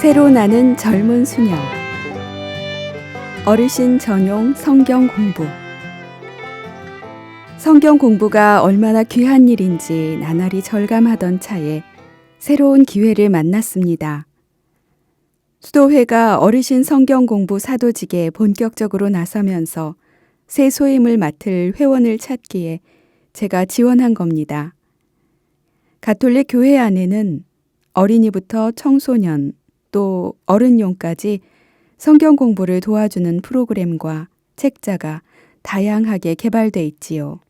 새로 나는 젊은 수녀. 어르신 전용 성경 공부. 성경 공부가 얼마나 귀한 일인지 나날이 절감하던 차에 새로운 기회를 만났습니다. 수도회가 어르신 성경 공부 사도직에 본격적으로 나서면서 새 소임을 맡을 회원을 찾기에 제가 지원한 겁니다. 가톨릭 교회 안에는 어린이부터 청소년 또 어른용까지 성경 공부를 도와주는 프로그램과 책자가 다양하게 개발돼 있지요.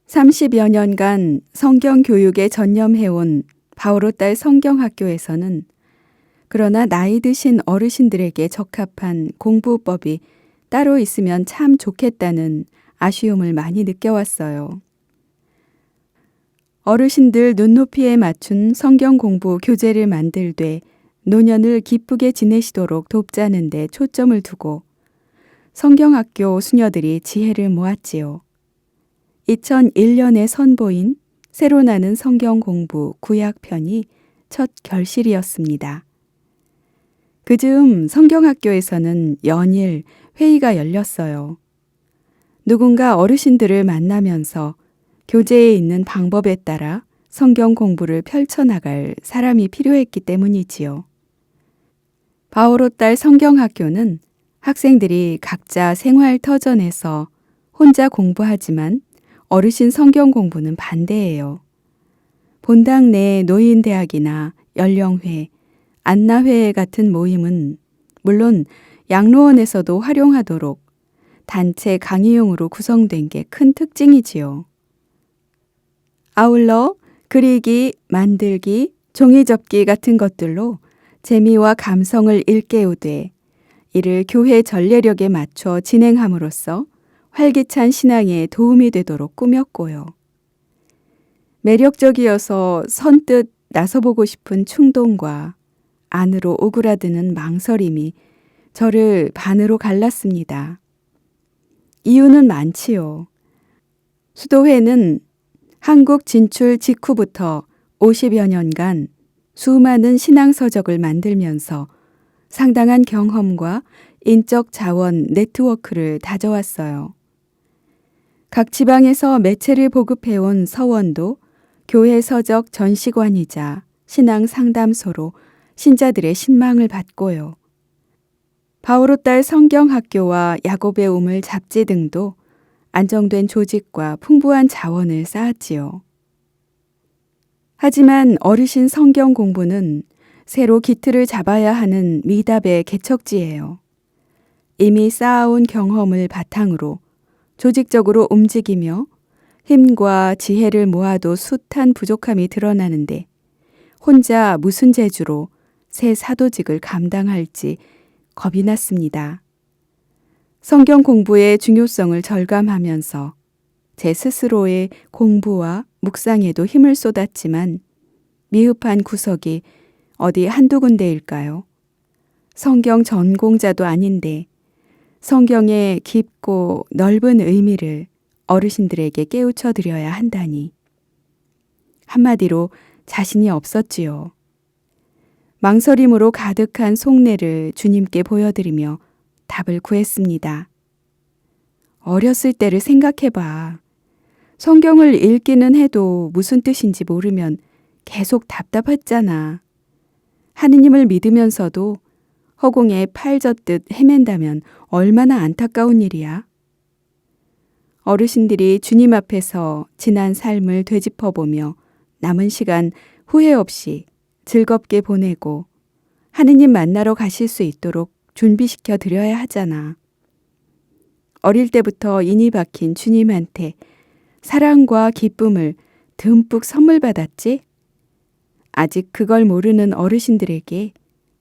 30여 년간 성경 교육에 전념해온 바오로딸 성경학교에서는 그러나 나이 드신 어르신들에게 적합한 공부법이 따로 있으면 참 좋겠다는 아쉬움을 많이 느껴왔어요. 어르신들 눈높이에 맞춘 성경 공부 교재를 만들되 노년을 기쁘게 지내시도록 돕자는 데 초점을 두고 성경학교 수녀들이 지혜를 모았지요. 2001년에 선보인 새로 나는 성경 공부 구약편이 첫 결실이었습니다. 그즈음 성경학교에서는 연일 회의가 열렸어요. 누군가 어르신들을 만나면서 교재에 있는 방법에 따라 성경 공부를 펼쳐나갈 사람이 필요했기 때문이지요. 바오로딸 성경학교는 학생들이 각자 생활 터전에서 혼자 공부하지만 어르신 성경 공부는 반대예요. 본당 내 노인대학이나 연령회, 안나회 같은 모임은 물론 양로원에서도 활용하도록 단체 강의용으로 구성된 게 큰 특징이지요. 아울러 그리기, 만들기, 종이접기 같은 것들로 재미와 감성을 일깨우되 이를 교회 전례력에 맞춰 진행함으로써 활기찬 신앙에 도움이 되도록 꾸몄고요. 매력적이어서 선뜻 나서보고 싶은 충동과 안으로 오그라드는 망설임이 저를 반으로 갈랐습니다. 이유는 많지요. 수도회는 한국 진출 직후부터 50여 년간 수많은 신앙서적을 만들면서 상당한 경험과 인적 자원 네트워크를 다져왔어요. 각 지방에서 매체를 보급해온 서원도 교회 서적 전시관이자 신앙 상담소로 신자들의 신망을 받고요. 바오로딸 성경학교와 야곱의 우물 잡지 등도 안정된 조직과 풍부한 자원을 쌓았지요. 하지만 어르신 성경 공부는 새로 기틀을 잡아야 하는 미답의 개척지예요. 이미 쌓아온 경험을 바탕으로 조직적으로 움직이며 힘과 지혜를 모아도 숱한 부족함이 드러나는데 혼자 무슨 재주로 새 사도직을 감당할지 겁이 났습니다. 성경 공부의 중요성을 절감하면서 제 스스로의 공부와 묵상에도 힘을 쏟았지만 미흡한 구석이 어디 한두 군데일까요? 성경 전공자도 아닌데 성경의 깊고 넓은 의미를 어르신들에게 깨우쳐 드려야 한다니. 한마디로 자신이 없었지요. 망설임으로 가득한 속내를 주님께 보여드리며 답을 구했습니다. 어렸을 때를 생각해봐. 성경을 읽기는 해도 무슨 뜻인지 모르면 계속 답답했잖아. 하느님을 믿으면서도 허공에 팔 젖듯 헤맨다면 얼마나 안타까운 일이야. 어르신들이 주님 앞에서 지난 삶을 되짚어보며 남은 시간 후회 없이 즐겁게 보내고 하느님 만나러 가실 수 있도록 준비시켜 드려야 하잖아. 어릴 때부터 인이 박힌 주님한테 사랑과 기쁨을 듬뿍 선물 받았지? 아직 그걸 모르는 어르신들에게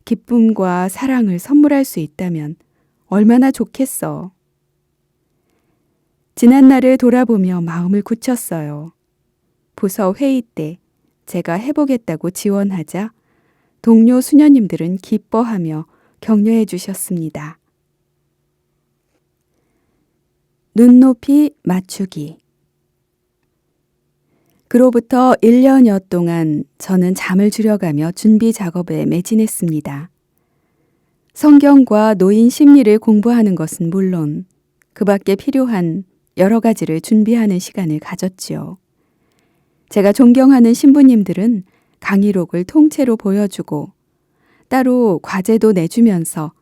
기쁨과 사랑을 선물할 수 있다면 얼마나 좋겠어. 지난 날을 돌아보며 마음을 굳혔어요. 부서 회의 때 제가 해보겠다고 지원하자 동료 수녀님들은 기뻐하며 격려해 주셨습니다. 눈높이 맞추기. 그로부터 1년여 동안 저는 잠을 줄여가며 준비 작업에 매진했습니다. 성경과 노인 심리를 공부하는 것은 물론 그 밖에 필요한 여러 가지를 준비하는 시간을 가졌지요. 제가 존경하는 신부님들은 강의록을 통째로 보여주고 따로 과제도 내주면서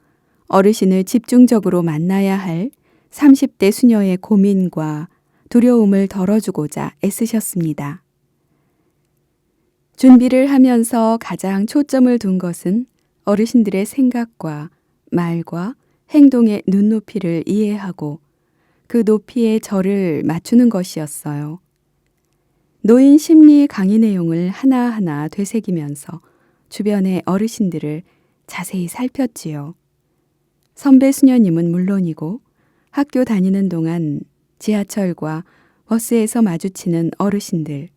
어르신을 집중적으로 만나야 할 30대 수녀의 고민과 두려움을 덜어주고자 애쓰셨습니다. 준비를 하면서 가장 초점을 둔 것은 어르신들의 생각과 말과 행동의 눈높이를 이해하고 그 높이에 저를 맞추는 것이었어요. 노인 심리 강의 내용을 하나하나 되새기면서 주변의 어르신들을 자세히 살폈지요. 선배 수녀님은 물론이고 학교 다니는 동안 지하철과 버스에서 마주치는 어르신들,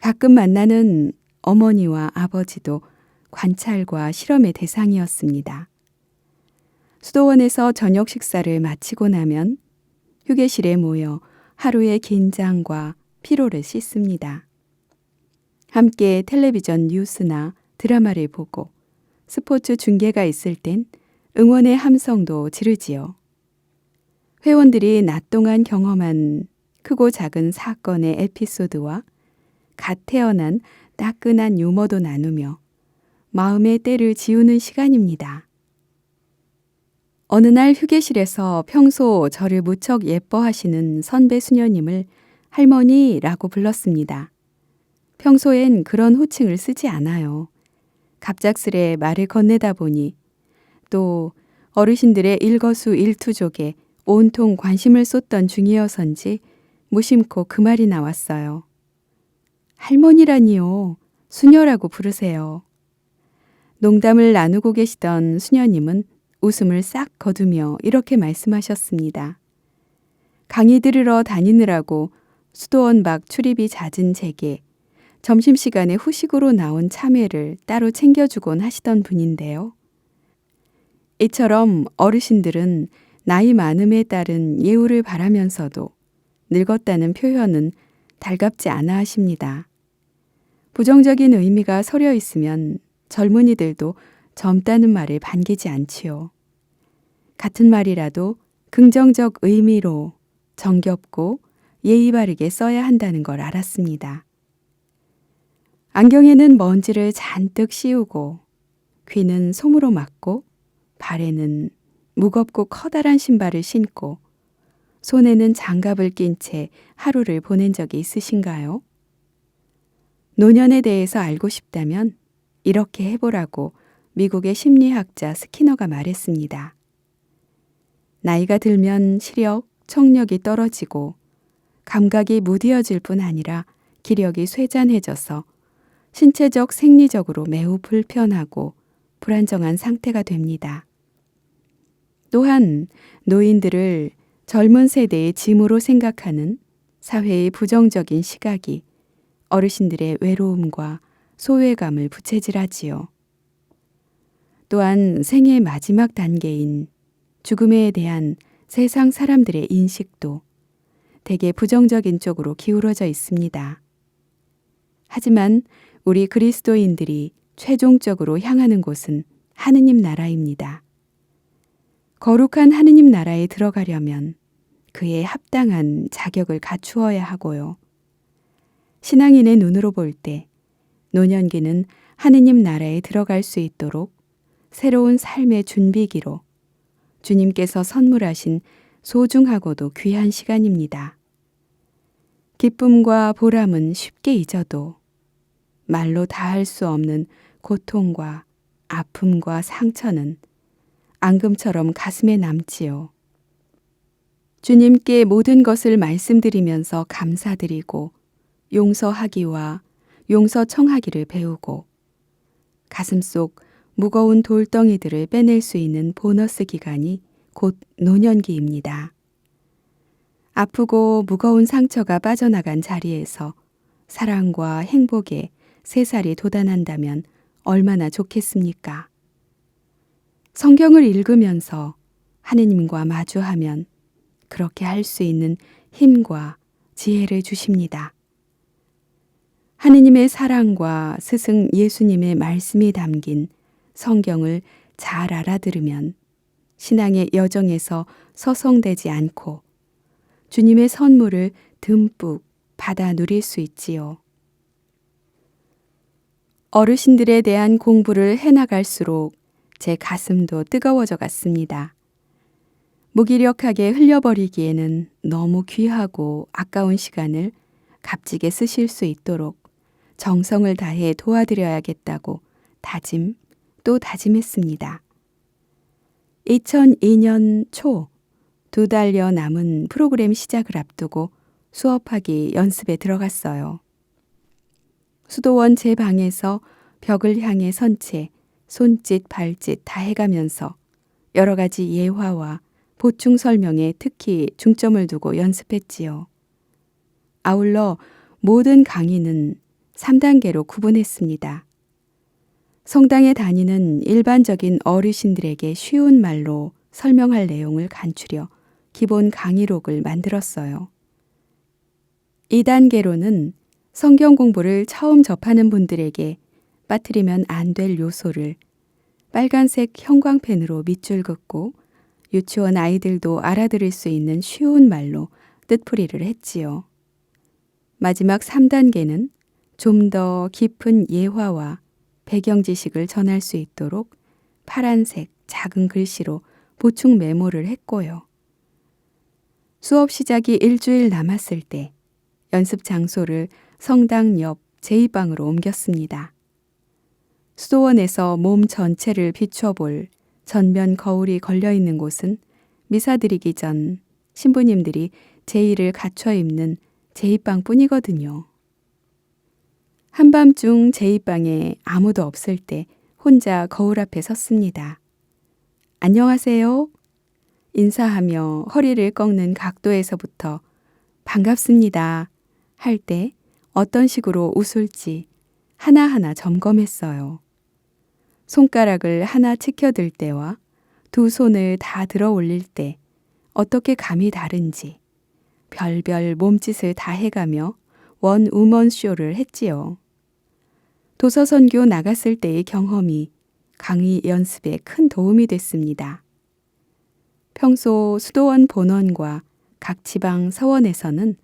가끔 만나는 어머니와 아버지도 관찰과 실험의 대상이었습니다. 수도원에서 저녁 식사를 마치고 나면 휴게실에 모여 하루의 긴장과 피로를 씻습니다. 함께 텔레비전 뉴스나 드라마를 보고 스포츠 중계가 있을 땐 응원의 함성도 지르지요. 회원들이 낮 동안 경험한 크고 작은 사건의 에피소드와 갓 태어난 따끈한 유머도 나누며 마음의 때를 지우는 시간입니다. 어느 날 휴게실에서 평소 저를 무척 예뻐하시는 선배 수녀님을 할머니라고 불렀습니다. 평소엔 그런 호칭을 쓰지 않아요. 갑작스레 말을 건네다 보니 또 어르신들의 일거수일투족에 온통 관심을 쏟던 중이어서인지 무심코 그 말이 나왔어요. 할머니라니요. 수녀라고 부르세요. 농담을 나누고 계시던 수녀님은 웃음을 싹 거두며 이렇게 말씀하셨습니다. 강의 들으러 다니느라고 수도원 밖 출입이 잦은 제게 점심시간에 후식으로 나온 참외를 따로 챙겨주곤 하시던 분인데요. 이처럼 어르신들은 나이 많음에 따른 예우를 바라면서도 늙었다는 표현은 달갑지 않아 하십니다. 부정적인 의미가 서려 있으면 젊은이들도 젊다는 말을 반기지 않지요. 같은 말이라도 긍정적 의미로 정겹고 예의 바르게 써야 한다는 걸 알았습니다. 안경에는 먼지를 잔뜩 씌우고 귀는 솜으로 막고 발에는 무겁고 커다란 신발을 신고 손에는 장갑을 낀 채 하루를 보낸 적이 있으신가요? 노년에 대해서 알고 싶다면 이렇게 해보라고 미국의 심리학자 스키너가 말했습니다. 나이가 들면 시력, 청력이 떨어지고 감각이 무뎌질 뿐 아니라 기력이 쇠잔해져서 신체적, 생리적으로 매우 불편하고 불안정한 상태가 됩니다. 또한 노인들을 젊은 세대의 짐으로 생각하는 사회의 부정적인 시각이 어르신들의 외로움과 소외감을 부채질하지요. 또한 생의 마지막 단계인 죽음에 대한 세상 사람들의 인식도 대개 부정적인 쪽으로 기울어져 있습니다. 하지만 우리 그리스도인들이 최종적으로 향하는 곳은 하느님 나라입니다. 거룩한 하느님 나라에 들어가려면 그에 합당한 자격을 갖추어야 하고요. 신앙인의 눈으로 볼 때 노년기는 하느님 나라에 들어갈 수 있도록 새로운 삶의 준비기로 주님께서 선물하신 소중하고도 귀한 시간입니다. 기쁨과 보람은 쉽게 잊어도 말로 다할 수 없는 고통과 아픔과 상처는 앙금처럼 가슴에 남지요. 주님께 모든 것을 말씀드리면서 감사드리고 용서하기와 용서 청하기를 배우고 가슴속 무거운 돌덩이들을 빼낼 수 있는 보너스 기간이 곧 노년기입니다. 아프고 무거운 상처가 빠져나간 자리에서 사랑과 행복의 새살이 돋아난다면 얼마나 좋겠습니까? 성경을 읽으면서 하느님과 마주하면 그렇게 할 수 있는 힘과 지혜를 주십니다. 하느님의 사랑과 스승 예수님의 말씀이 담긴 성경을 잘 알아들으면 신앙의 여정에서 서성대지 않고 주님의 선물을 듬뿍 받아 누릴 수 있지요. 어르신들에 대한 공부를 해나갈수록 제 가슴도 뜨거워져 갔습니다. 무기력하게 흘려버리기에는 너무 귀하고 아까운 시간을 값지게 쓰실 수 있도록 정성을 다해 도와드려야겠다고 다짐 또 다짐했습니다. 2002년 초 2달여 남은 프로그램 시작을 앞두고 수업하기 연습에 들어갔어요. 수도원 제 방에서 벽을 향해 선 채 손짓 발짓 다 해가면서 여러 가지 예화와 보충 설명에 특히 중점을 두고 연습했지요. 아울러 모든 강의는 3단계로 구분했습니다. 성당에 다니는 일반적인 어르신들에게 쉬운 말로 설명할 내용을 간추려 기본 강의록을 만들었어요. 2단계로는 성경 공부를 처음 접하는 분들에게 빠뜨리면 안 될 요소를 빨간색 형광펜으로 밑줄 긋고 유치원 아이들도 알아들을 수 있는 쉬운 말로 뜻풀이를 했지요. 마지막 3단계는 좀 더 깊은 예화와 배경 지식을 전할 수 있도록 파란색 작은 글씨로 보충 메모를 했고요. 수업 시작이 일주일 남았을 때 연습 장소를 성당 옆 제2방으로 옮겼습니다. 수도원에서 몸 전체를 비춰볼 전면 거울이 걸려있는 곳은 미사 드리기 전 신부님들이 제의를 갖춰 입는 제2방 뿐이거든요. 한밤중 제2방에 아무도 없을 때 혼자 거울 앞에 섰습니다. 안녕하세요. 인사하며 허리를 꺾는 각도에서부터 반갑습니다 할 때 어떤 식으로 웃을지 하나하나 점검했어요. 손가락을 하나 치켜들 때와 두 손을 다 들어 올릴 때 어떻게 감이 다른지 별별 몸짓을 다 해가며 원우먼 쇼를 했지요. 도서선교 나갔을 때의 경험이 강의 연습에 큰 도움이 됐습니다. 평소 수도원 본원과 각 지방 서원에서는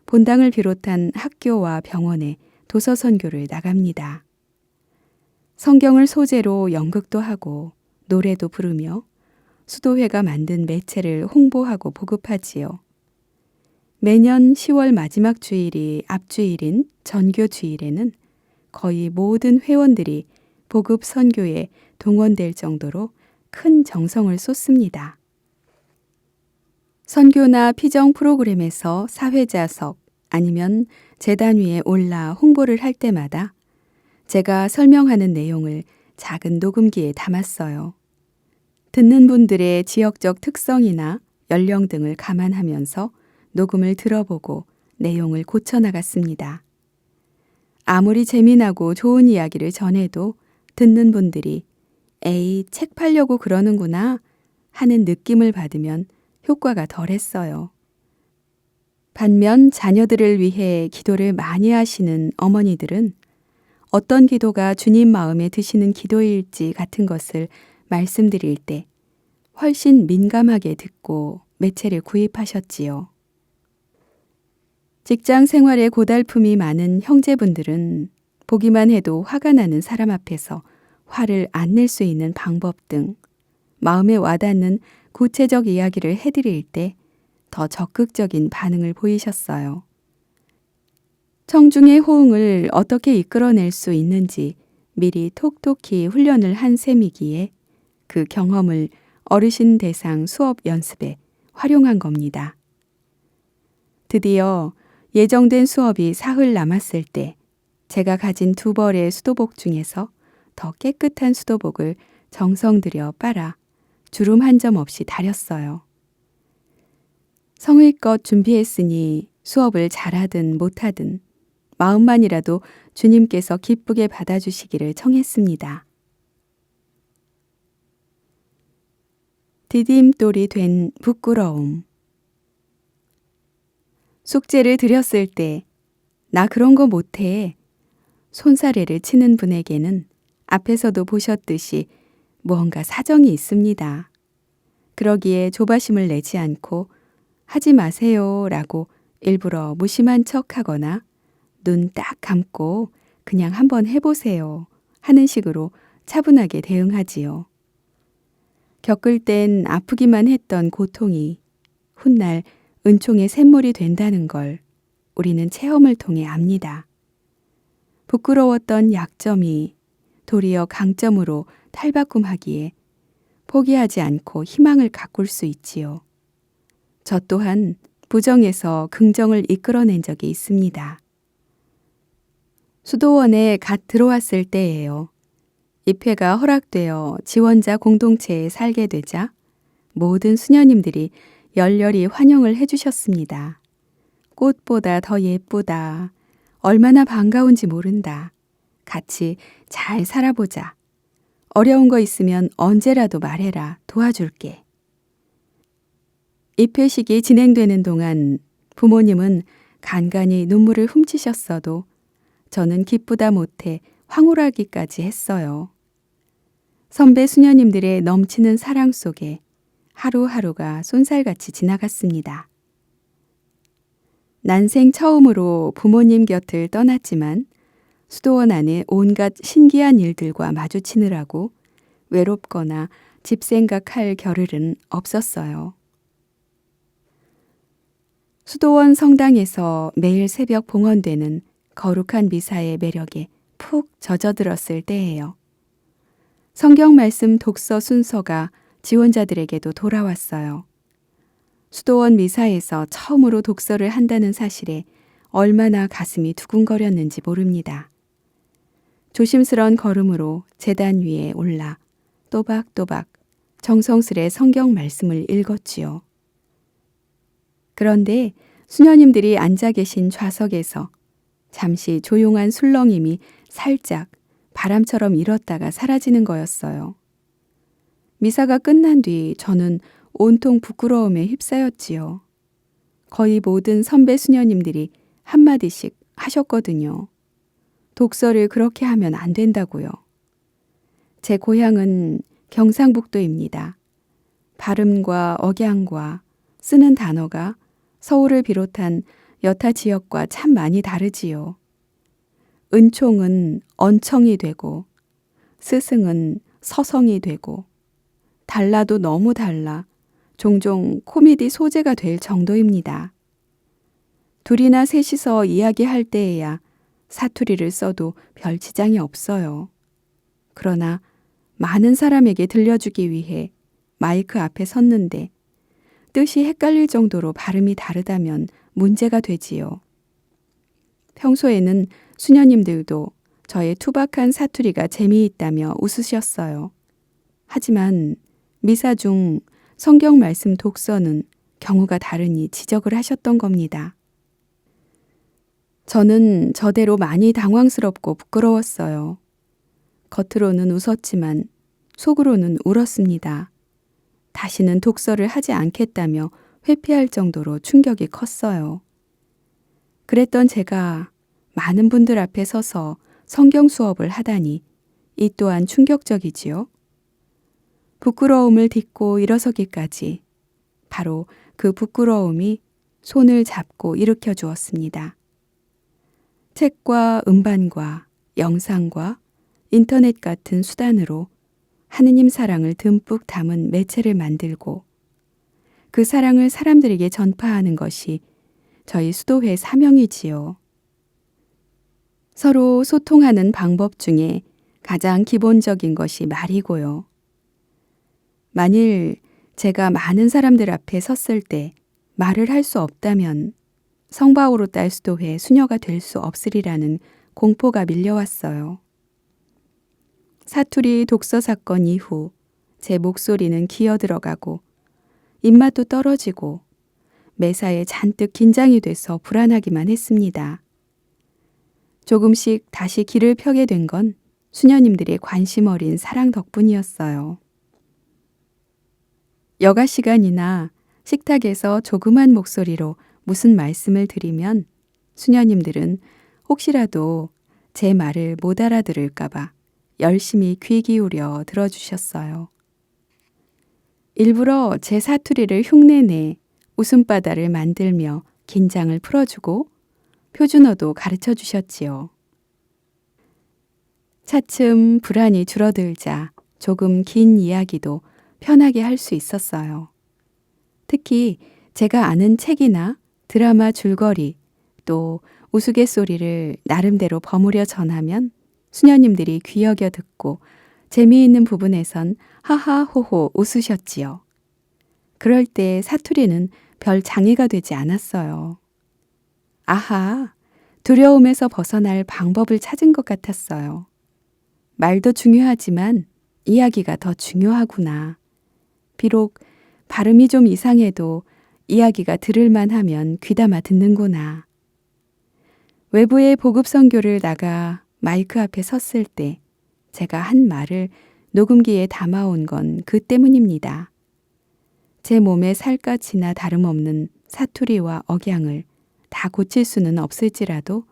본당을 비롯한 학교와 병원에 도서선교를 나갑니다. 성경을 소재로 연극도 하고 노래도 부르며 수도회가 만든 매체를 홍보하고 보급하지요. 매년 10월 마지막 주일이 앞주일인 전교주일에는 거의 모든 회원들이 보급 선교에 동원될 정도로 큰 정성을 쏟습니다. 선교나 피정 프로그램에서 사회자석 아니면 제단 위에 올라 홍보를 할 때마다 제가 설명하는 내용을 작은 녹음기에 담았어요. 듣는 분들의 지역적 특성이나 연령 등을 감안하면서 녹음을 들어보고 내용을 고쳐나갔습니다. 아무리 재미나고 좋은 이야기를 전해도 듣는 분들이 에이, 책 팔려고 그러는구나 하는 느낌을 받으면 효과가 덜했어요. 반면 자녀들을 위해 기도를 많이 하시는 어머니들은 어떤 기도가 주님 마음에 드시는 기도일지 같은 것을 말씀드릴 때 훨씬 민감하게 듣고 매체를 구입하셨지요. 직장 생활에 고달픔이 많은 형제분들은 보기만 해도 화가 나는 사람 앞에서 화를 안 낼 수 있는 방법 등 마음에 와닿는 구체적 이야기를 해드릴 때 더 적극적인 반응을 보이셨어요. 청중의 호응을 어떻게 이끌어낼 수 있는지 미리 톡톡히 훈련을 한 셈이기에 그 경험을 어르신 대상 수업 연습에 활용한 겁니다. 드디어 예정된 수업이 사흘 남았을 때 제가 가진 2벌의 수도복 중에서 더 깨끗한 수도복을 정성 들여 빨아 주름 한 점 없이 다렸어요. 성의껏 준비했으니 수업을 잘하든 못하든 마음만이라도 주님께서 기쁘게 받아주시기를 청했습니다. 디딤돌이 된 부끄러움. 숙제를 드렸을 때 나 그런 거 못해 손사래를 치는 분에게는 앞에서도 보셨듯이 무언가 사정이 있습니다. 그러기에 조바심을 내지 않고 하지 마세요 라고 일부러 무심한 척하거나 눈 딱 감고 그냥 한번 해보세요 하는 식으로 차분하게 대응하지요. 겪을 땐 아프기만 했던 고통이 훗날 은총의 샘물이 된다는 걸 우리는 체험을 통해 압니다. 부끄러웠던 약점이 도리어 강점으로 탈바꿈하기에 포기하지 않고 희망을 가꿀 수 있지요. 저 또한 부정에서 긍정을 이끌어낸 적이 있습니다. 수도원에 갓 들어왔을 때예요. 입회가 허락되어 지원자 공동체에 살게 되자 모든 수녀님들이 열렬히 환영을 해주셨습니다. 꽃보다 더 예쁘다. 얼마나 반가운지 모른다. 같이 잘 살아보자. 어려운 거 있으면 언제라도 말해라. 도와줄게. 입회식이 진행되는 동안 부모님은 간간히 눈물을 훔치셨어도 저는 기쁘다 못해 황홀하기까지 했어요. 선배 수녀님들의 넘치는 사랑 속에 하루하루가 쏜살같이 지나갔습니다. 난생 처음으로 부모님 곁을 떠났지만 수도원 안에 온갖 신기한 일들과 마주치느라고 외롭거나 집 생각할 겨를은 없었어요. 수도원 성당에서 매일 새벽 봉헌되는 거룩한 미사의 매력에 푹 젖어들었을 때예요. 성경 말씀 독서 순서가 지원자들에게도 돌아왔어요. 수도원 미사에서 처음으로 독서를 한다는 사실에 얼마나 가슴이 두근거렸는지 모릅니다. 조심스런 걸음으로 제단 위에 올라 또박또박 정성스레 성경 말씀을 읽었지요. 그런데 수녀님들이 앉아 계신 좌석에서 잠시 조용한 술렁임이 살짝 바람처럼 일었다가 사라지는 거였어요. 미사가 끝난 뒤 저는 온통 부끄러움에 휩싸였지요. 거의 모든 선배 수녀님들이 한마디씩 하셨거든요. 독서를 그렇게 하면 안 된다고요. 제 고향은 경상북도입니다. 발음과 억양과 쓰는 단어가 서울을 비롯한 여타 지역과 참 많이 다르지요. 은총은 언청이 되고 스승은 서성이 되고 달라도 너무 달라 종종 코미디 소재가 될 정도입니다. 둘이나 셋이서 이야기할 때에야 사투리를 써도 별 지장이 없어요. 그러나 많은 사람에게 들려주기 위해 마이크 앞에 섰는데 뜻이 헷갈릴 정도로 발음이 다르다면 문제가 되지요. 평소에는 수녀님들도 저의 투박한 사투리가 재미있다며 웃으셨어요. 하지만 미사 중 성경 말씀 독서는 경우가 다르니 지적을 하셨던 겁니다. 저는 저대로 많이 당황스럽고 부끄러웠어요. 겉으로는 웃었지만 속으로는 울었습니다. 다시는 독서를 하지 않겠다며 회피할 정도로 충격이 컸어요. 그랬던 제가 많은 분들 앞에 서서 성경 수업을 하다니 이 또한 충격적이지요. 부끄러움을 딛고 일어서기까지 바로 그 부끄러움이 손을 잡고 일으켜 주었습니다. 책과 음반과 영상과 인터넷 같은 수단으로 하느님 사랑을 듬뿍 담은 매체를 만들고 그 사랑을 사람들에게 전파하는 것이 저희 수도회 사명이지요. 서로 소통하는 방법 중에 가장 기본적인 것이 말이고요. 만일 제가 많은 사람들 앞에 섰을 때 말을 할 수 없다면 성바오로 딸 수도회 수녀가 될 수 없으리라는 공포가 밀려왔어요. 사투리 독서 사건 이후 제 목소리는 기어들어가고 입맛도 떨어지고 매사에 잔뜩 긴장이 돼서 불안하기만 했습니다. 조금씩 다시 길을 펴게 된 건 수녀님들의 관심 어린 사랑 덕분이었어요. 여가 시간이나 식탁에서 조그만 목소리로 무슨 말씀을 드리면 수녀님들은 혹시라도 제 말을 못 알아들을까봐 열심히 귀 기울여 들어주셨어요. 일부러 제 사투리를 흉내내 웃음바다를 만들며 긴장을 풀어주고 표준어도 가르쳐 주셨지요. 차츰 불안이 줄어들자 조금 긴 이야기도 편하게 할 수 있었어요. 특히 제가 아는 책이나 드라마 줄거리 또 우스갯소리를 나름대로 버무려 전하면 수녀님들이 귀여겨 듣고 재미있는 부분에선 하하호호 웃으셨지요. 그럴 때 사투리는 별 장애가 되지 않았어요. 아하, 두려움에서 벗어날 방법을 찾은 것 같았어요. 말도 중요하지만 이야기가 더 중요하구나. 비록 발음이 좀 이상해도 이야기가 들을만 하면 귀담아 듣는구나. 외부의 보급 선교를 나가 마이크 앞에 섰을 때 제가 한 말을 녹음기에 담아온 건 그 때문입니다. 제 몸의 살갗이나 다름없는 사투리와 억양을 다 고칠 수는 없을지라도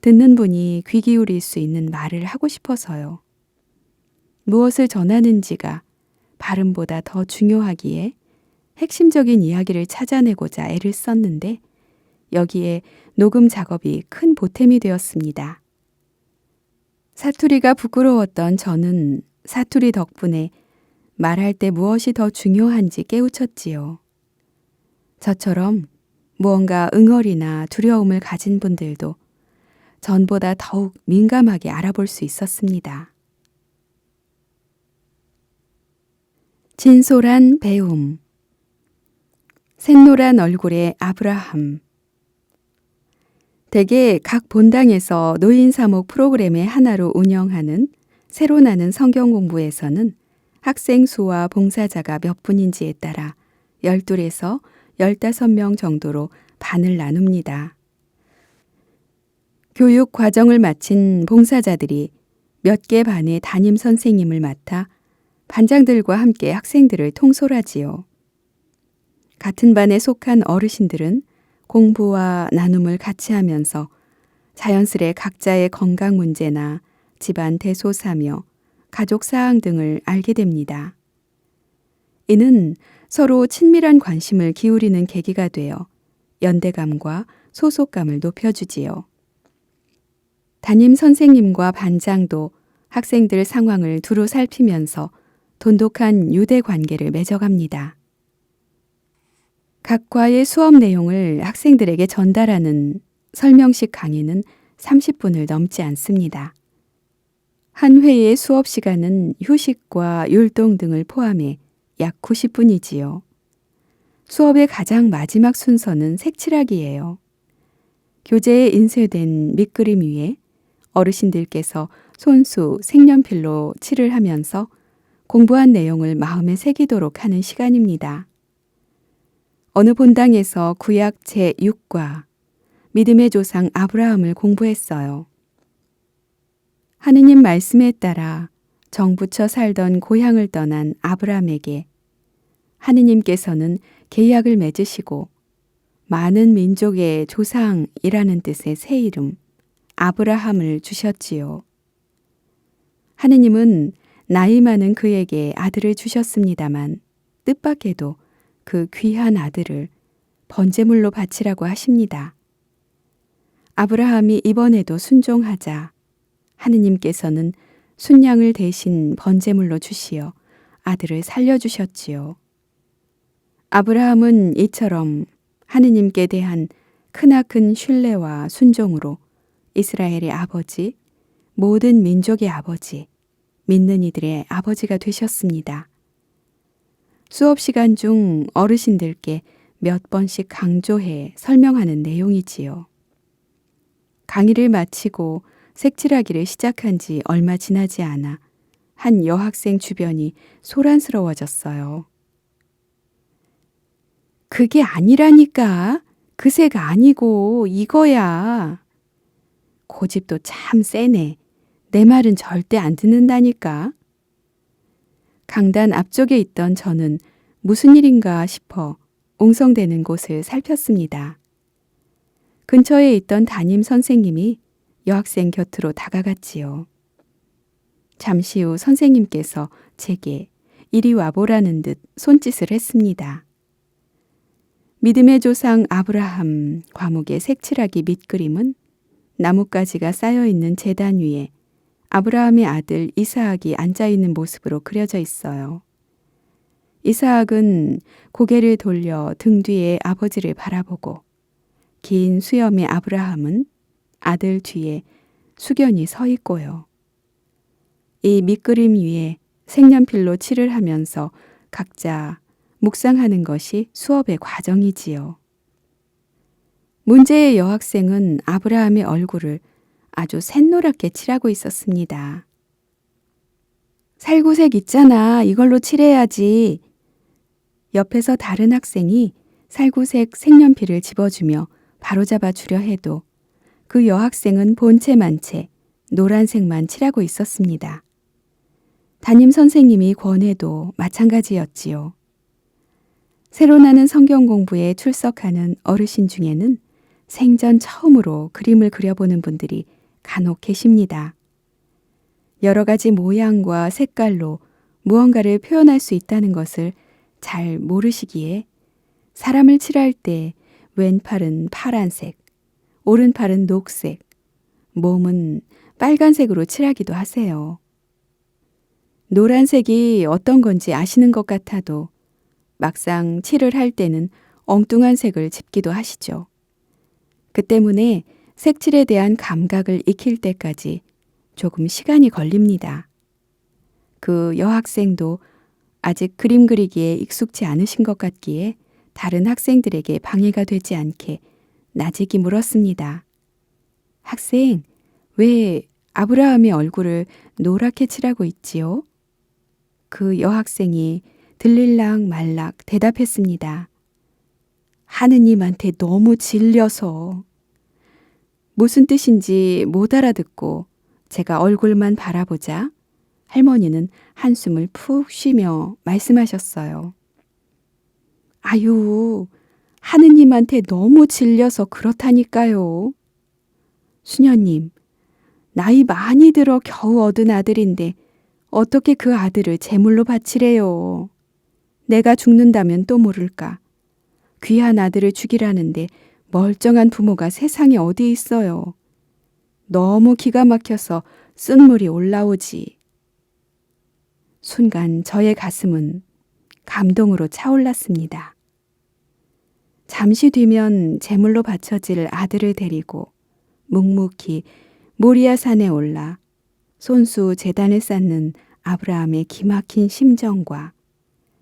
듣는 분이 귀 기울일 수 있는 말을 하고 싶어서요. 무엇을 전하는지가 발음보다 더 중요하기에 핵심적인 이야기를 찾아내고자 애를 썼는데 여기에 녹음 작업이 큰 보탬이 되었습니다. 사투리가 부끄러웠던 저는 사투리 덕분에 말할 때 무엇이 더 중요한지 깨우쳤지요. 저처럼 무언가 응어리나 두려움을 가진 분들도 전보다 더욱 민감하게 알아볼 수 있었습니다. 진솔한 배움. 샛노란 얼굴의 아브라함. 대개 각 본당에서 노인사목 프로그램의 하나로 운영하는 새로 나는 성경 공부에서는 학생 수와 봉사자가 몇 분인지에 따라 12에서 15명 정도로 반을 나눕니다. 교육 과정을 마친 봉사자들이 몇 개 반의 담임 선생님을 맡아 반장들과 함께 학생들을 통솔하지요. 같은 반에 속한 어르신들은 공부와 나눔을 같이 하면서 자연스레 각자의 건강 문제나 집안 대소사며 가족 사항 등을 알게 됩니다. 이는 서로 친밀한 관심을 기울이는 계기가 되어 연대감과 소속감을 높여주지요. 담임 선생님과 반장도 학생들 상황을 두루 살피면서 돈독한 유대 관계를 맺어갑니다. 각 과의 수업 내용을 학생들에게 전달하는 설명식 강의는 30분을 넘지 않습니다. 한 회의 수업 시간은 휴식과 율동 등을 포함해 약 90분이지요. 수업의 가장 마지막 순서는 색칠하기예요. 교재에 인쇄된 밑그림 위에 어르신들께서 손수, 색연필로 칠을 하면서 공부한 내용을 마음에 새기도록 하는 시간입니다. 어느 본당에서 구약 제6과 믿음의 조상 아브라함을 공부했어요. 하느님 말씀에 따라 정부쳐 살던 고향을 떠난 아브라함에게 하느님께서는 계약을 맺으시고 많은 민족의 조상이라는 뜻의 새 이름 아브라함을 주셨지요. 하느님은 나이 많은 그에게 아들을 주셨습니다만 뜻밖에도 그 귀한 아들을 번제물로 바치라고 하십니다. 아브라함이 이번에도 순종하자 하느님께서는 순양을 대신 번제물로 주시어 아들을 살려주셨지요. 아브라함은 이처럼 하느님께 대한 크나큰 신뢰와 순종으로 이스라엘의 아버지, 모든 민족의 아버지, 믿는 이들의 아버지가 되셨습니다. 수업 시간 중 어르신들께 몇 번씩 강조해 설명하는 내용이지요. 강의를 마치고 색칠하기를 시작한 지 얼마 지나지 않아 한 여학생 주변이 소란스러워졌어요. 그게 아니라니까. 그 새가 아니고 이거야. 고집도 참 세네. 내 말은 절대 안 듣는다니까. 강단 앞쪽에 있던 저는 무슨 일인가 싶어 옹성대는 곳을 살폈습니다. 근처에 있던 담임 선생님이 여학생 곁으로 다가갔지요. 잠시 후 선생님께서 제게 이리 와보라는 듯 손짓을 했습니다. 믿음의 조상 아브라함 과목의 색칠하기 밑그림은 나뭇가지가 쌓여있는 제단 위에 아브라함의 아들 이스하악이 앉아있는 모습으로 그려져 있어요. 이스하악은 고개를 돌려 등 뒤에 아버지를 바라보고 긴 수염의 아브라함은 아들 뒤에 숙연히 서 있고요. 이 밑그림 위에 색연필로 칠을 하면서 각자 묵상하는 것이 수업의 과정이지요. 문제의 여학생은 아브라함의 얼굴을 아주 샛노랗게 칠하고 있었습니다. 살구색 있잖아. 이걸로 칠해야지. 옆에서 다른 학생이 살구색 색연필을 집어주며 바로잡아 주려 해도 그 여학생은 본체만체 노란색만 칠하고 있었습니다. 담임 선생님이 권해도 마찬가지였지요. 새로 나는 성경 공부에 출석하는 어르신 중에는 생전 처음으로 그림을 그려보는 분들이 간혹 계십니다. 여러 가지 모양과 색깔로 무언가를 표현할 수 있다는 것을 잘 모르시기에 사람을 칠할 때 왼팔은 파란색, 오른팔은 녹색, 몸은 빨간색으로 칠하기도 하세요. 노란색이 어떤 건지 아시는 것 같아도 막상 칠을 할 때는 엉뚱한 색을 짚기도 하시죠. 그 때문에 색칠에 대한 감각을 익힐 때까지 조금 시간이 걸립니다. 그 여학생도 아직 그림 그리기에 익숙치 않으신 것 같기에 다른 학생들에게 방해가 되지 않게 나직이 물었습니다. 학생, 왜 아브라함의 얼굴을 노랗게 칠하고 있지요? 그 여학생이 들릴락 말락 대답했습니다. 하느님한테 너무 질려서. 무슨 뜻인지 못 알아듣고 제가 얼굴만 바라보자 할머니는 한숨을 푹 쉬며 말씀하셨어요. 아유, 하느님한테 너무 질려서 그렇다니까요. 수녀님, 나이 많이 들어 겨우 얻은 아들인데 어떻게 그 아들을 제물로 바치래요. 내가 죽는다면 또 모를까. 귀한 아들을 죽이라는데 멀쩡한 부모가 세상에 어디 있어요. 너무 기가 막혀서 쓴물이 올라오지. 순간 저의 가슴은 감동으로 차올랐습니다. 잠시 뒤면 제물로 바쳐질 아들을 데리고 묵묵히 모리아 산에 올라 손수 제단을 쌓는 아브라함의 기막힌 심정과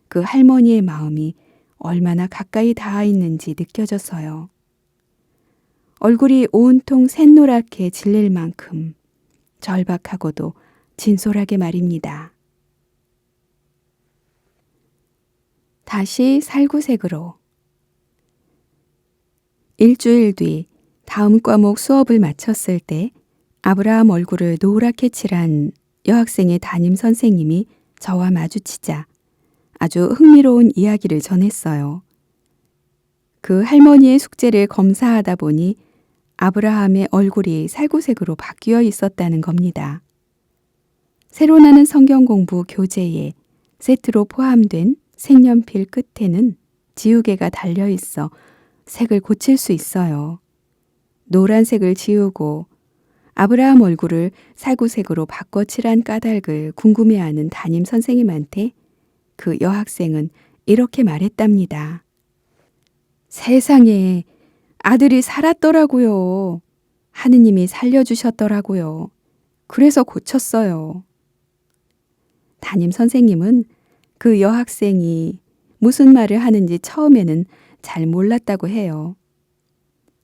그 할머니의 마음이 얼마나 가까이 닿아 있는지 느껴져서요. 얼굴이 온통 샛노랗게 질릴 만큼 절박하고도 진솔하게 말입니다. 다시 살구색으로. 일주일 뒤 다음 과목 수업을 마쳤을 때 아브라함 얼굴을 노랗게 칠한 여학생의 담임 선생님이 저와 마주치자 아주 흥미로운 이야기를 전했어요. 그 할머니의 숙제를 검사하다 보니 아브라함의 얼굴이 살구색으로 바뀌어 있었다는 겁니다. 새로 나는 성경 공부 교재에 세트로 포함된 색연필 끝에는 지우개가 달려 있어 색을 고칠 수 있어요. 노란색을 지우고 아브라함 얼굴을 살구색으로 바꿔 칠한 까닭을 궁금해하는 담임 선생님한테 그 여학생은 이렇게 말했답니다. 세상에 아들이 살았더라고요. 하느님이 살려주셨더라고요. 그래서 고쳤어요. 담임 선생님은 그 여학생이 무슨 말을 하는지 처음에는 잘 몰랐다고 해요.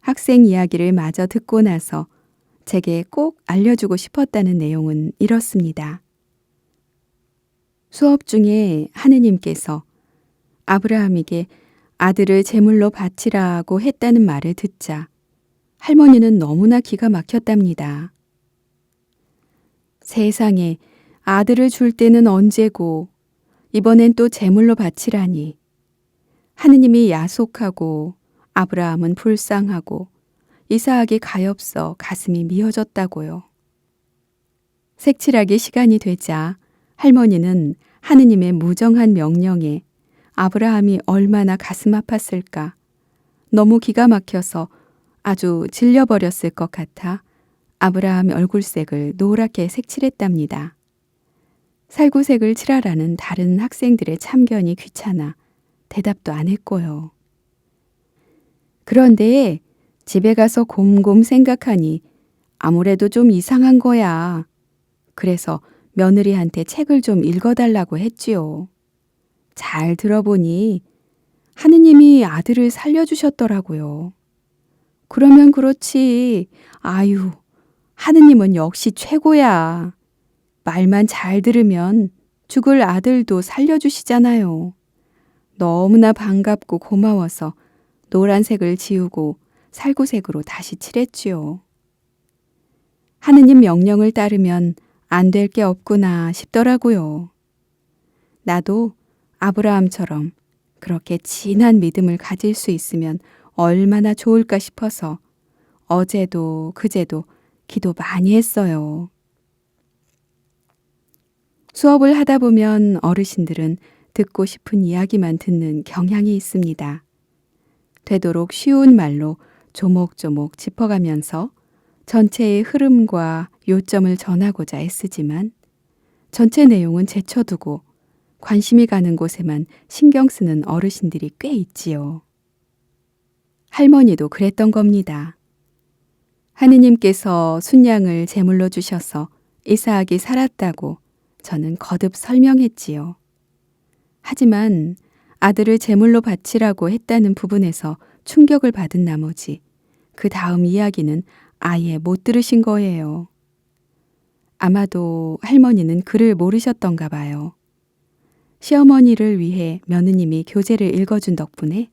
학생 이야기를 마저 듣고 나서 제게 꼭 알려주고 싶었다는 내용은 이렇습니다. 수업 중에 하느님께서 아브라함에게 아들을 제물로 바치라고 했다는 말을 듣자 할머니는 너무나 기가 막혔답니다. 세상에 아들을 줄 때는 언제고 이번엔 또 제물로 바치라니. 하느님이 야속하고 아브라함은 불쌍하고 이상하게 가엾어 가슴이 미어졌다고요. 색칠하기 시간이 되자 할머니는 하느님의 무정한 명령에 아브라함이 얼마나 가슴 아팠을까. 너무 기가 막혀서 아주 질려버렸을 것 같아 아브라함의 얼굴색을 노랗게 색칠했답니다. 살구색을 칠하라는 다른 학생들의 참견이 귀찮아 대답도 안 했고요. 그런데 집에 가서 곰곰 생각하니 아무래도 좀 이상한 거야. 그래서 며느리한테 책을 좀 읽어달라고 했지요. 잘 들어보니 하느님이 아들을 살려주셨더라고요. 그러면 그렇지. 아유, 하느님은 역시 최고야. 말만 잘 들으면 죽을 아들도 살려주시잖아요. 너무나 반갑고 고마워서 노란색을 지우고 살구색으로 다시 칠했지요. 하느님 명령을 따르면 안 될 게 없구나 싶더라고요. 나도 아브라함처럼 그렇게 진한 믿음을 가질 수 있으면 얼마나 좋을까 싶어서 어제도 그제도 기도 많이 했어요. 수업을 하다 보면 어르신들은 듣고 싶은 이야기만 듣는 경향이 있습니다. 되도록 쉬운 말로 조목조목 짚어가면서 전체의 흐름과 요점을 전하고자 애쓰지만 전체 내용은 제쳐두고 관심이 가는 곳에만 신경 쓰는 어르신들이 꽤 있지요. 할머니도 그랬던 겁니다. 하느님께서 순양을 제물로 주셔서 이삭이 살았다고 저는 거듭 설명했지요. 하지만 아들을 제물로 바치라고 했다는 부분에서 충격을 받은 나머지 그 다음 이야기는 아예 못 들으신 거예요. 아마도 할머니는 글을 모르셨던가 봐요. 시어머니를 위해 며느님이 교재를 읽어준 덕분에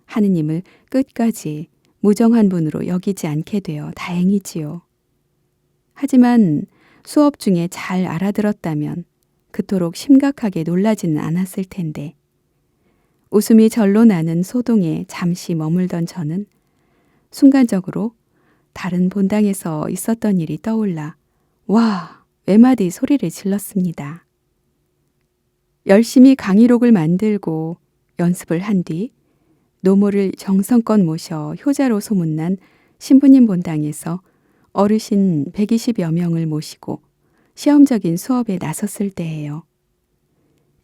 하느님을 끝까지 무정한 분으로 여기지 않게 되어 다행이지요. 하지만 수업 중에 잘 알아들었다면 그토록 심각하게 놀라지는 않았을 텐데 웃음이 절로 나는 소동에 잠시 머물던 저는 순간적으로 다른 본당에서 있었던 일이 떠올라 와! 외마디 소리를 질렀습니다. 열심히 강의록을 만들고 연습을 한 뒤 노모를 정성껏 모셔 효자로 소문난 신부님 본당에서 어르신 120여 명을 모시고 시험적인 수업에 나섰을 때예요.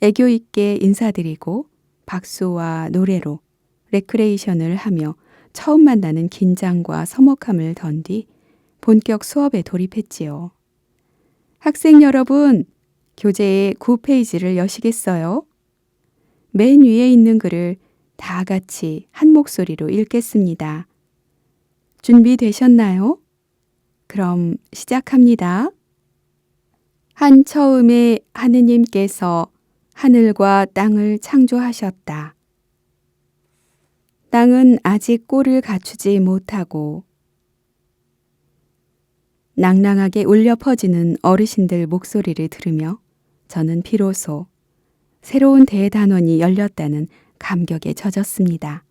애교 있게 인사드리고 박수와 노래로 레크레이션을 하며 처음 만나는 긴장과 서먹함을 던 뒤 본격 수업에 돌입했지요. 학생 여러분, 교재의 9페이지를 여시겠어요? 맨 위에 있는 글을 다 같이 한 목소리로 읽겠습니다. 준비되셨나요? 그럼 시작합니다. 한 처음에 하느님께서 하늘과 땅을 창조하셨다. 땅은 아직 꼴을 갖추지 못하고 낭랑하게 울려 퍼지는 어르신들 목소리를 들으며 저는 비로소 새로운 대단원이 열렸다는 감격에 젖었습니다.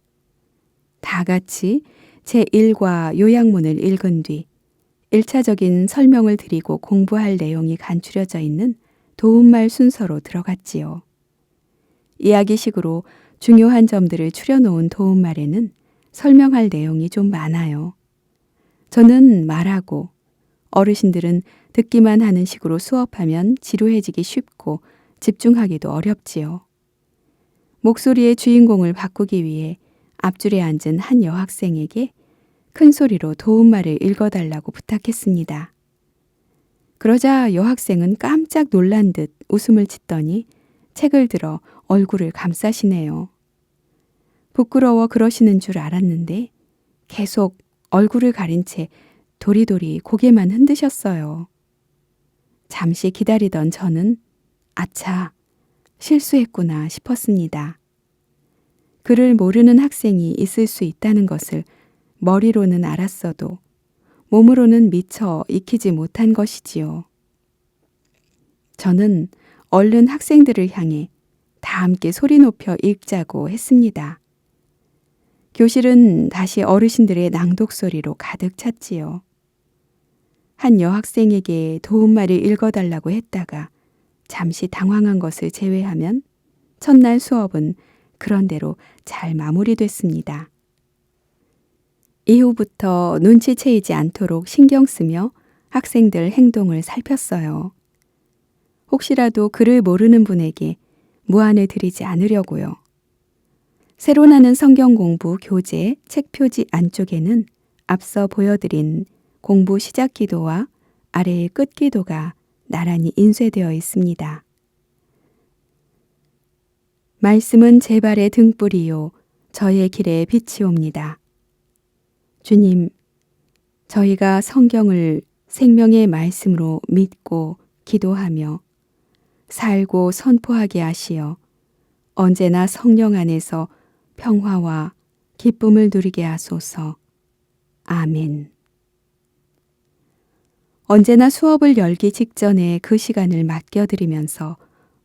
다 같이 제1과 요약문을 읽은 뒤 1차적인 설명을 드리고 공부할 내용이 간추려져 있는 도움말 순서로 들어갔지요. 이야기식으로 중요한 점들을 추려놓은 도움말에는 설명할 내용이 좀 많아요. 저는 말하고 어르신들은 듣기만 하는 식으로 수업하면 지루해지기 쉽고 집중하기도 어렵지요. 목소리의 주인공을 바꾸기 위해 앞줄에 앉은 한 여학생에게 큰 소리로 도움말을 읽어달라고 부탁했습니다. 그러자 여학생은 깜짝 놀란 듯 웃음을 짓더니 책을 들어 얼굴을 감싸시네요. 부끄러워 그러시는 줄 알았는데 계속 얼굴을 가린 채 도리도리 고개만 흔드셨어요. 잠시 기다리던 저는 아차, 실수했구나 싶었습니다. 글을 모르는 학생이 있을 수 있다는 것을 머리로는 알았어도 몸으로는 미처 익히지 못한 것이지요. 저는 얼른 학생들을 향해 다 함께 소리 높여 읽자고 했습니다. 교실은 다시 어르신들의 낭독 소리로 가득 찼지요. 한 여학생에게 도움말을 읽어달라고 했다가 잠시 당황한 것을 제외하면 첫날 수업은 그런대로 잘 마무리됐습니다. 이후부터 눈치채이지 않도록 신경 쓰며 학생들 행동을 살폈어요. 혹시라도 글을 모르는 분에게 무안을 드리지 않으려고요. 새로 나는 성경 공부 교재 책 표지 안쪽에는 앞서 보여드린 공부 시작 기도와 아래의 끝 기도가 나란히 인쇄되어 있습니다. 말씀은 제 발의 등불이요 저의 길에 빛이옵니다. 주님, 저희가 성경을 생명의 말씀으로 믿고 기도하며 살고 선포하게 하시어 언제나 성령 안에서 평화와 기쁨을 누리게 하소서. 아멘. 언제나 수업을 열기 직전에 그 시간을 맡겨드리면서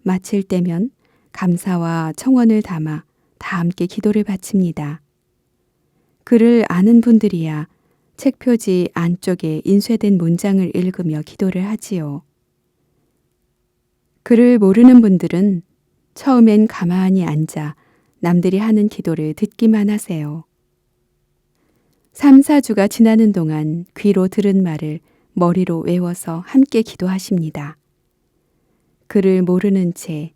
마칠 때면 감사와 청원을 담아 다 함께 기도를 바칩니다. 글을 아는 분들이야 책 표지 안쪽에 인쇄된 문장을 읽으며 기도를 하지요. 글을 모르는 분들은 처음엔 가만히 앉아 남들이 하는 기도를 듣기만 하세요. 3, 4주가 지나는 동안 귀로 들은 말을 머리로 외워서 함께 기도하십니다. 글을 모르는 채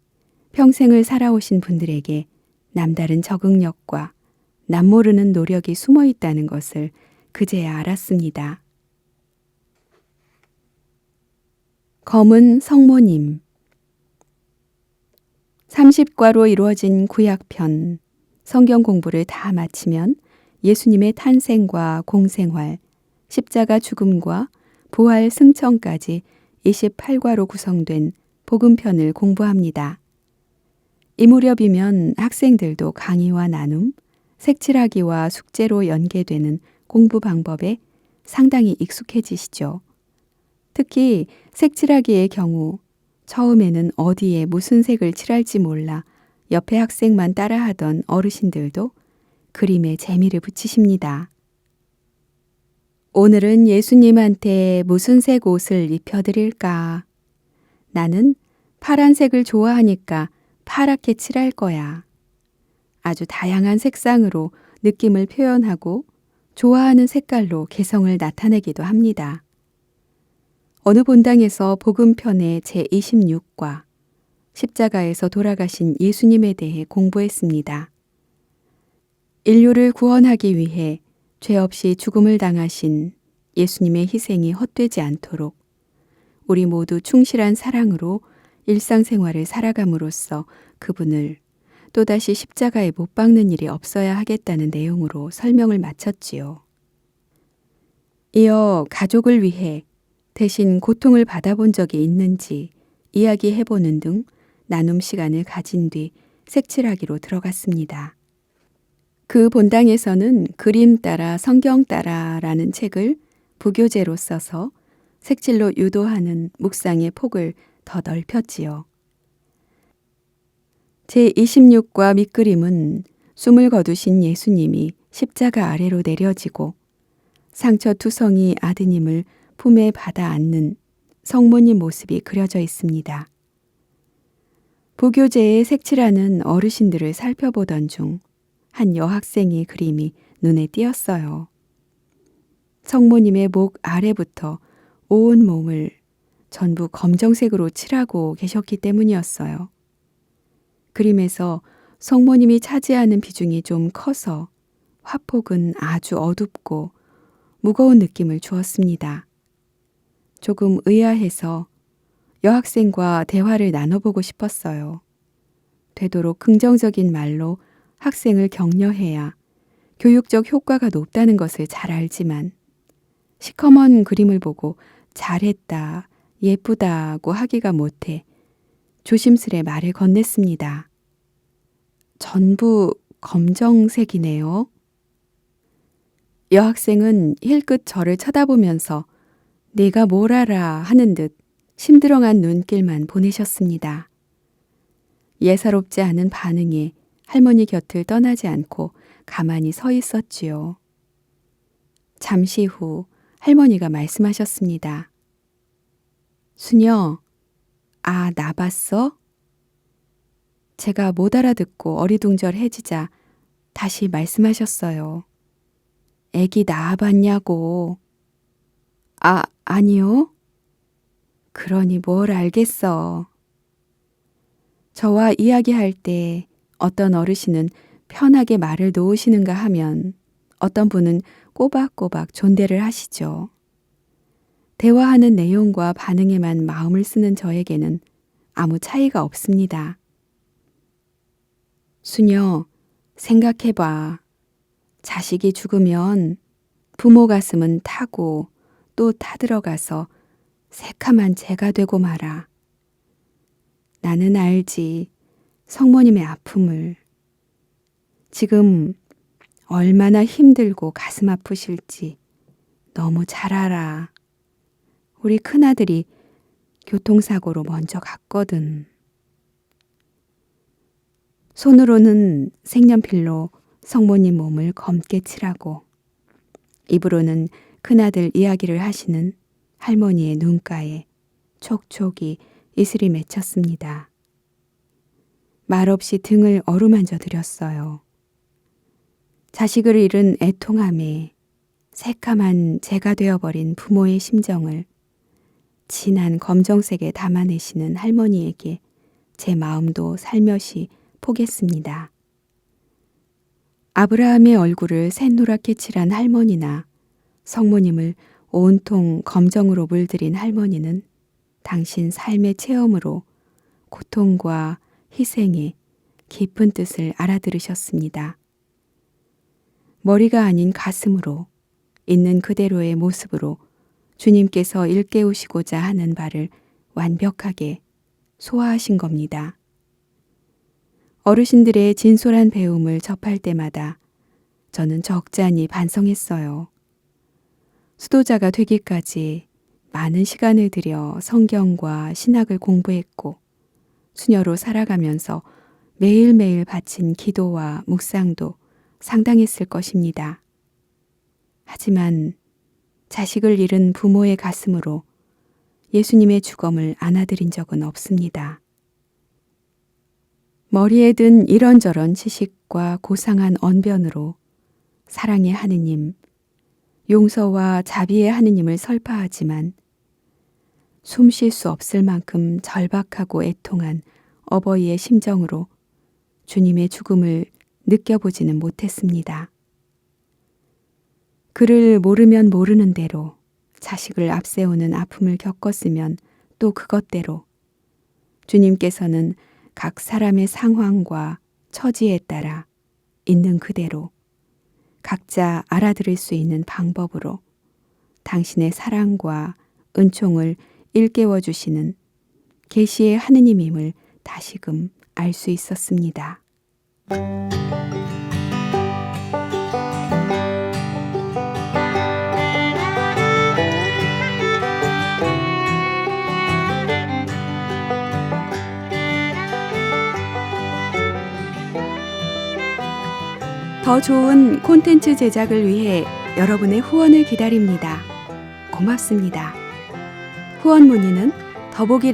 평생을 살아오신 분들에게 남다른 적응력과 남모르는 노력이 숨어 있다는 것을 그제야 알았습니다. 검은 성모님 30과로 이루어진 구약편 성경 공부를 다 마치면 예수님의 탄생과 공생활, 십자가 죽음과 부활 승천까지 28과로 구성된 복음편을 공부합니다. 이 무렵이면 학생들도 강의와 나눔, 색칠하기와 숙제로 연계되는 공부 방법에 상당히 익숙해지시죠. 특히 색칠하기의 경우 처음에는 어디에 무슨 색을 칠할지 몰라 옆에 학생만 따라하던 어르신들도 그림에 재미를 붙이십니다. 오늘은 예수님한테 무슨 색 옷을 입혀드릴까? 나는 파란색을 좋아하니까 파랗게 칠할 거야. 아주 다양한 색상으로 느낌을 표현하고 좋아하는 색깔로 개성을 나타내기도 합니다. 어느 본당에서 복음편의 제26과 십자가에서 돌아가신 예수님에 대해 공부했습니다. 인류를 구원하기 위해 죄 없이 죽음을 당하신 예수님의 희생이 헛되지 않도록 우리 모두 충실한 사랑으로 일상생활을 살아감으로써 그분을 또다시 십자가에 못 박는 일이 없어야 하겠다는 내용으로 설명을 마쳤지요. 이어 가족을 위해 대신 고통을 받아본 적이 있는지 이야기해보는 등 나눔 시간을 가진 뒤 색칠하기로 들어갔습니다. 그 본당에서는 그림 따라 성경 따라라는 책을 부교재로 써서 색칠로 유도하는 묵상의 폭을 더 넓혔지요. 제26과 밑그림은 숨을 거두신 예수님이 십자가 아래로 내려지고 상처투성이 아드님을 품에 받아 안는 성모님 모습이 그려져 있습니다. 부교재에 색칠하는 어르신들을 살펴보던 중 한 여학생의 그림이 눈에 띄었어요. 성모님의 목 아래부터 온 몸을 전부 검정색으로 칠하고 계셨기 때문이었어요. 그림에서 성모님이 차지하는 비중이 좀 커서 화폭은 아주 어둡고 무거운 느낌을 주었습니다. 조금 의아해서 여학생과 대화를 나눠보고 싶었어요. 되도록 긍정적인 말로 학생을 격려해야 교육적 효과가 높다는 것을 잘 알지만 시커먼 그림을 보고 잘했다, 예쁘다고 하기가 못해 조심스레 말을 건넸습니다. 전부 검정색이네요. 여학생은 힐끗 저를 쳐다보면서 네가 뭘 알아 하는 듯 심드렁한 눈길만 보내셨습니다. 예사롭지 않은 반응에 할머니 곁을 떠나지 않고 가만히 서 있었지요. 잠시 후 할머니가 말씀하셨습니다. 수녀, 아, 나 봤어? 제가 못 알아듣고 어리둥절해지자 다시 말씀하셨어요. 애기 낳아봤냐고. 아, 아니요. 그러니 뭘 알겠어. 저와 이야기할 때 어떤 어르신은 편하게 말을 놓으시는가 하면 어떤 분은 꼬박꼬박 존대를 하시죠. 대화하는 내용과 반응에만 마음을 쓰는 저에게는 아무 차이가 없습니다. 수녀, 생각해봐. 자식이 죽으면 부모 가슴은 타고 또 타들어가서 새카만 재가 되고 말아. 나는 알지, 성모님의 아픔을. 지금 얼마나 힘들고 가슴 아프실지 너무 잘 알아. 우리 큰아들이 교통사고로 먼저 갔거든. 손으로는 색연필로 성모님 몸을 검게 칠하고 입으로는 큰아들 이야기를 하시는 할머니의 눈가에 촉촉이 이슬이 맺혔습니다. 말없이 등을 어루만져 드렸어요. 자식을 잃은 애통함에 새카만 재가 되어버린 부모의 심정을 진한 검정색에 담아내시는 할머니에게 제 마음도 살며시 포겠습니다. 아브라함의 얼굴을 샛노랗게 칠한 할머니나 성모님을 온통 검정으로 물들인 할머니는 당신 삶의 체험으로 고통과 희생의 깊은 뜻을 알아들으셨습니다. 머리가 아닌 가슴으로 있는 그대로의 모습으로 주님께서 일깨우시고자 하는 바를 완벽하게 소화하신 겁니다. 어르신들의 진솔한 배움을 접할 때마다 저는 적잖이 반성했어요. 수도자가 되기까지 많은 시간을 들여 성경과 신학을 공부했고 수녀로 살아가면서 매일매일 바친 기도와 묵상도 상당했을 것입니다. 하지만 자식을 잃은 부모의 가슴으로 예수님의 주검을 안아드린 적은 없습니다. 머리에 든 이런저런 지식과 고상한 언변으로 사랑의 하느님, 용서와 자비의 하느님을 설파하지만 숨 쉴 수 없을 만큼 절박하고 애통한 어버이의 심정으로 주님의 죽음을 느껴보지는 못했습니다. 그를 모르면 모르는 대로 자식을 앞세우는 아픔을 겪었으면 또 그것대로 주님께서는 각 사람의 상황과 처지에 따라 있는 그대로 각자 알아들을 수 있는 방법으로 당신의 사랑과 은총을 일깨워 주시는 계시의 하느님임을 다시금 알 수 있었습니다. 더 좋은 콘텐츠 제작을 위해 여러분의 후원을 기다립니다. 고맙습니다. 후원 문의는 더보기